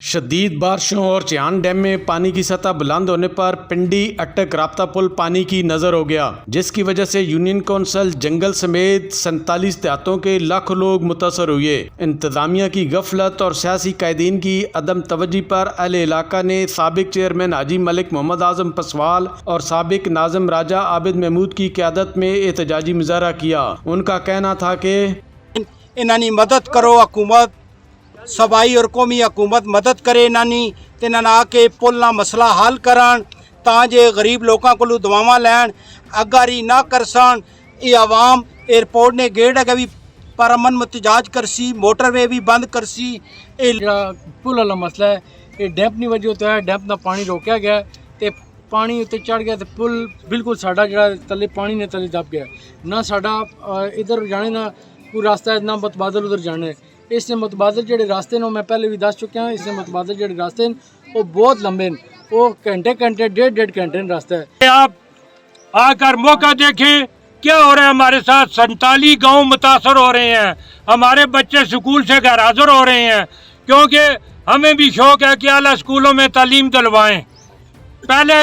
شدید بارشوں اور چیان ڈیم میں پانی کی سطح بلند ہونے پر پنڈی اٹک رابطہ پل پانی کی نظر ہو گیا، جس کی وجہ سے یونین کونسل جنگل سمیت 47 دیہاتوں کے لاکھوں لوگ متاثر ہوئے۔ انتظامیہ کی غفلت اور سیاسی قائدین کی عدم توجہی پر اہل علاقہ نے سابق چیئرمین حاجی ملک محمد اعظم پسوال اور سابق ناظم راجہ عابد محمود کی قیادت میں احتجاجی مظاہرہ کیا۔ ان کا کہنا تھا کہ انہوں مدد کرو، حکومت صوبائی اور قومی حکومت مدد کرے انہوں آ کے پل نہ مسئلہ حل کران تاں جے غریب لوگوں کو دعاواں لین اگاری نہ کرسان۔ یہ عوام ایئرپورٹ نے گیٹ اگے بھی پرامن متجاج کرسی، موٹر وے بھی بند کرسی۔ پل والا مسئلہ ہے، یہ ڈیمپ نہیں وجہ ہوتا ہے، ڈیمپ نہ پانی روکیا گیا تے پانی اتنے چڑھ گیا تے پل بالکل ساڈا جڑا تلے پانی نے تلے دب گیا، نہ ساڈا ادھر جانے نہ کوئی راستہ ہے، نہ متبادل ادھر جانے۔ اس نے متبادل جڑے راستے ہیں میں پہلے بھی دس چکا ہوں، اس نے متبادل جڑے راستے ہیں وہ بہت لمبے ہیں، وہ گھنٹے ڈیڑھ گھنٹے راستہ ہے۔ آپ آ کر موقع دیکھیں کیا ہو رہا ہے ہمارے ساتھ۔ 47 گاؤں متاثر ہو رہے ہیں، ہمارے بچے سکول سے غیر حاضر ہو رہے ہیں، کیونکہ ہمیں بھی شوق ہے کہ اعلیٰ اسکولوں میں تعلیم دلوائیں۔ پہلے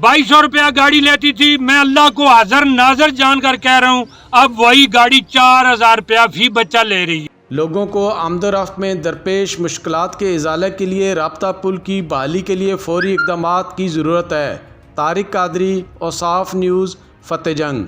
2200 روپیہ گاڑی لیتی تھی، میں اللہ کو حاضر ناظر جان کر کہہ رہا ہوں اب وہی گاڑی 4000 روپیہ فی بچہ لے رہی ہے۔ لوگوں کو آمد و رفت میں درپیش مشکلات کے ازالے کے لیے رابطہ پل کی بحالی کے لیے فوری اقدامات کی ضرورت ہے۔ طارق قادری، اوصاف نیوز، فتح جنگ۔